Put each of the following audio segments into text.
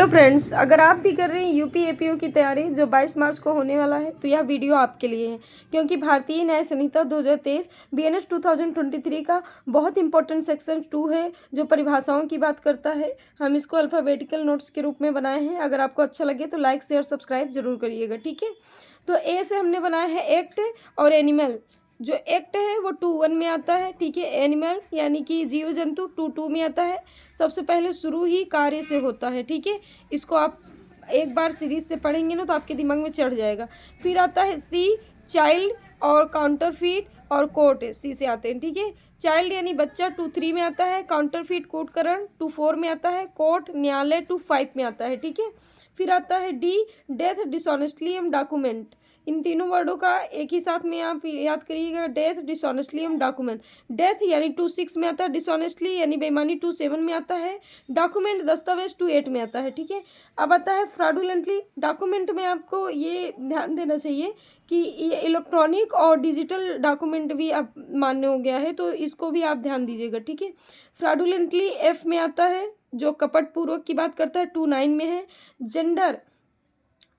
Hello friends, अगर आप भी कर रहे हैं यूपी एपीओ की तैयारी जो 22 मार्च को होने वाला है तो यह वीडियो आपके लिए है, क्योंकि भारतीय न्याय संहिता 2023 बीएनएस 2023 का बहुत इंपॉर्टेंट सेक्शन 2 है जो परिभाषाओं की बात करता है। हम इसको अल्फ़ाबेटिकल नोट्स के रूप में बनाए हैं। अगर आपको अच्छा लगे तो लाइक शेयर सब्सक्राइब जरूर करिएगा, ठीक है। तो ए से हमने बनाया है एक्ट और एनिमल। जो एक्ट है वो 2(1) में आता है, ठीक है। एनिमल यानी कि जीव जंतु 2(2) में आता है। सबसे पहले शुरू ही कार्य से होता है, ठीक है। इसको आप एक बार सीरीज से पढ़ेंगे ना तो आपके दिमाग में चढ़ जाएगा। फिर आता है सी, चाइल्ड और काउंटरफीट और कोर्ट सी से आते हैं, ठीक है। चाइल्ड यानी बच्चा 2(3) में आता है। काउंटरफीट कोर्टकरण 2(4) में आता है। कोर्ट न्यायालय 2(5) में आता है, ठीक है। फिर आता है D, death dishonestly M document. इन तीनों वर्डों का एक ही साथ में आप याद करिएगा, death dishonestly M document. Death यानी 2(6) में आता है। डिसऑनेस्टली यानी बेईमानी 2(7) में आता है। डॉक्यूमेंट दस्तावेज 2(8) में आता है, ठीक है। अब आता है फ्रॉडुलेंटली। डॉक्यूमेंट में आपको ये ध्यान देना चाहिए कि ये इलेक्ट्रॉनिक और डिजिटल डॉक्यूमेंट भी अब मान्य हो गया है, तो इसको भी आप ध्यान दीजिएगा, ठीक है। फ्रॉडुलेंटली एफ में आता है, जो कपट पूर्वक की बात करता है, 2(9) में है। जेंडर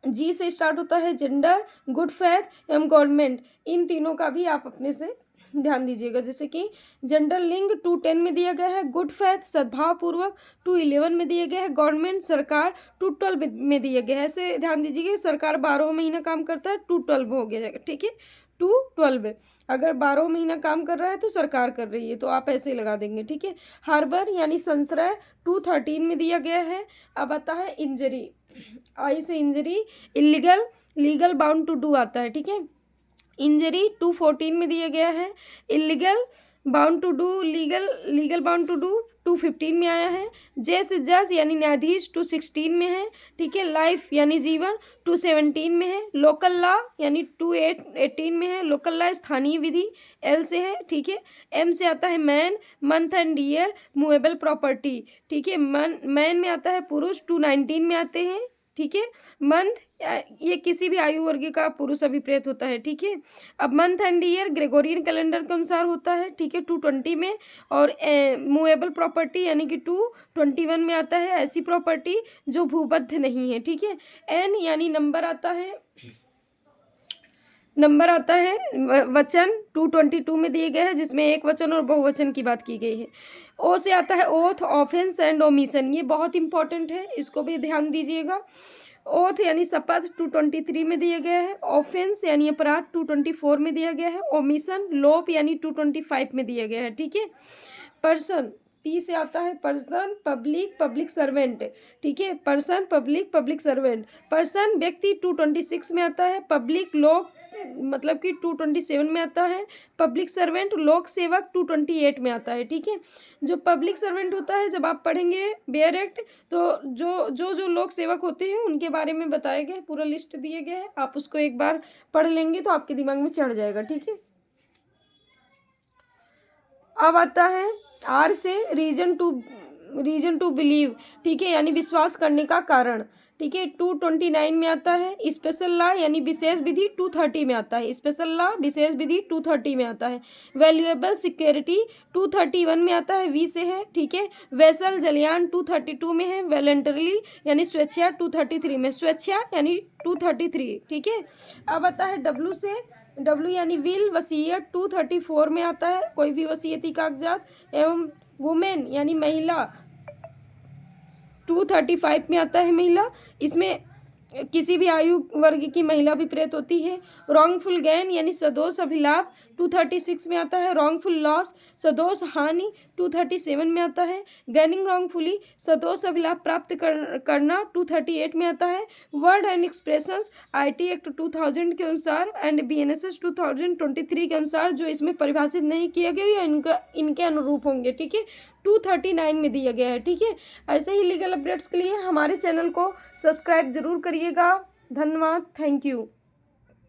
जी से स्टार्ट होता है। जेंडर, गुड फेथ एवं गवर्नमेंट, इन तीनों का भी आप अपने से ध्यान दीजिएगा। जैसे कि जेंडर लिंग 2(10) में दिया गया है। गुड फेथ सद्भाव पूर्वक 2(11) में दिया गया है। गवर्नमेंट सरकार 2(12) में दिया गया है। ऐसे ध्यान दीजिएगा, सरकार 12 महीना काम करता है, 2(12) हो गया जाएगा, ठीक है। 2(12) अगर 12 महीना काम कर रहा है तो सरकार कर रही है, तो आप ऐसे ही लगा देंगे, ठीक है। हार्बर यानी संश्रय 2(13) में दिया गया है। अब आता है injury. I say injury, illegal, legal, bound to do आता है, ठीक है। इंजरी 2(14) में दिया गया है। Illegal, bound to do, legal, legal bound to do 2(15) में आया है। जे से जज यानी न्यायाधीश 2(16) में है, ठीक है। लाइफ यानी जीवन 2(17) में है। लोकल लॉ यानी 2(18) में है। लोकल लॉ स्थानीय विधि एल से है, ठीक है। एम से आता है man, month and year, movable property, ठीक है। मैन में आता है पुरुष, 2(19) में आते हैं, ठीक है। मंथ ये किसी भी आयु वर्ग का पुरुष अभिप्रेत होता है, ठीक है। अब month and year Gregorian calendar के अनुसार होता है, ठीक है, 2(20) में। और मूवेबल प्रॉपर्टी यानी कि 2(21) में आता है, ऐसी प्रॉपर्टी जो भूबद्ध नहीं है, ठीक है। एन यानी नंबर आता है, वचन 2(22) में दिए गए हैं, जिसमें एक वचन और बहुवचन की बात की गई है। ओ से आता है ओथ, ऑफेंस एंड ओमिशन, ये बहुत इंपॉर्टेंट है, इसको भी ध्यान दीजिएगा। ओथ यानी शपथ 2(23) में दिया गया है। ऑफेंस यानी अपराध 2(24) में दिया गया है। ओमिशन लोप यानी 2(25) में दिया गया है, ठीक है। पर्सन पी से आता है पर्सन, पब्लिक, पब्लिक सर्वेंट, ठीक है। Person, public, public servant. Person व्यक्ति 2(26) में आता है। पब्लिक लोक मतलब कि 2(27) में आता है। पब्लिक सर्वेंट लोक सेवक 2(28) में आता है, ठीक है। जो पब्लिक सर्वेंट होता है, जब आप पढ़ेंगे बेयर एक्ट, तो जो लोक सेवक होते हैं उनके बारे में बताया गया है, पूरा लिस्ट दिए गए हैं। आप उसको एक बार पढ़ लेंगे तो आपके दिमाग में चढ़ जाएगा, ठीक है। अब आता है आर से रीजन टू बिलीव, ठीक है, यानी विश्वास करने का कारण, ठीक है। 2(29) में आता है। स्पेशल लॉ यानी विशेष विधि 2(30) में आता है। स्पेशल लॉ विशेष विधि 2(30) में आता है। वैल्यूएबल सिक्योरिटी 2(31) में आता है, वी से है, ठीक है। वेसल जलयान 2(32) में है। वॉलंटरली यानी स्वेच्छा 2(33) में। स्वेच्छा यानी 2(33, ठीक है। अब आता है डब्ल्यू से, डब्ल्यू यानी विल, वसीयत 2(34) में आता है, कोई भी वसीयती कागजात। एवं वुमेन यानी महिला 2(35) में आता है, महिला। इसमें किसी भी आयु वर्ग की महिला भी प्रेत होती है। रॉन्गफुल गेन यानी सदोष अभिलाभ 2(36) में आता है। रॉन्गफुल लॉस सदोष हानि 2(37) में आता है। गेनिंग रॉन्गफुली सदोष अभिलाभ प्राप्त करना 2(38) में आता है। Word and expressions IT act 2000 के अनुसार एंड बीएनएसएस 2023 के अनुसार जो इसमें परिभाषित नहीं किए गए या इनके अनुरूप होंगे, ठीक है, 2(39) में दिया गया है, ठीक है। ऐसे ही लीगल अपडेट्स के लिए हमारे चैनल को सब्सक्राइब जरूर करिएगा। धन्यवाद, थैंक यू।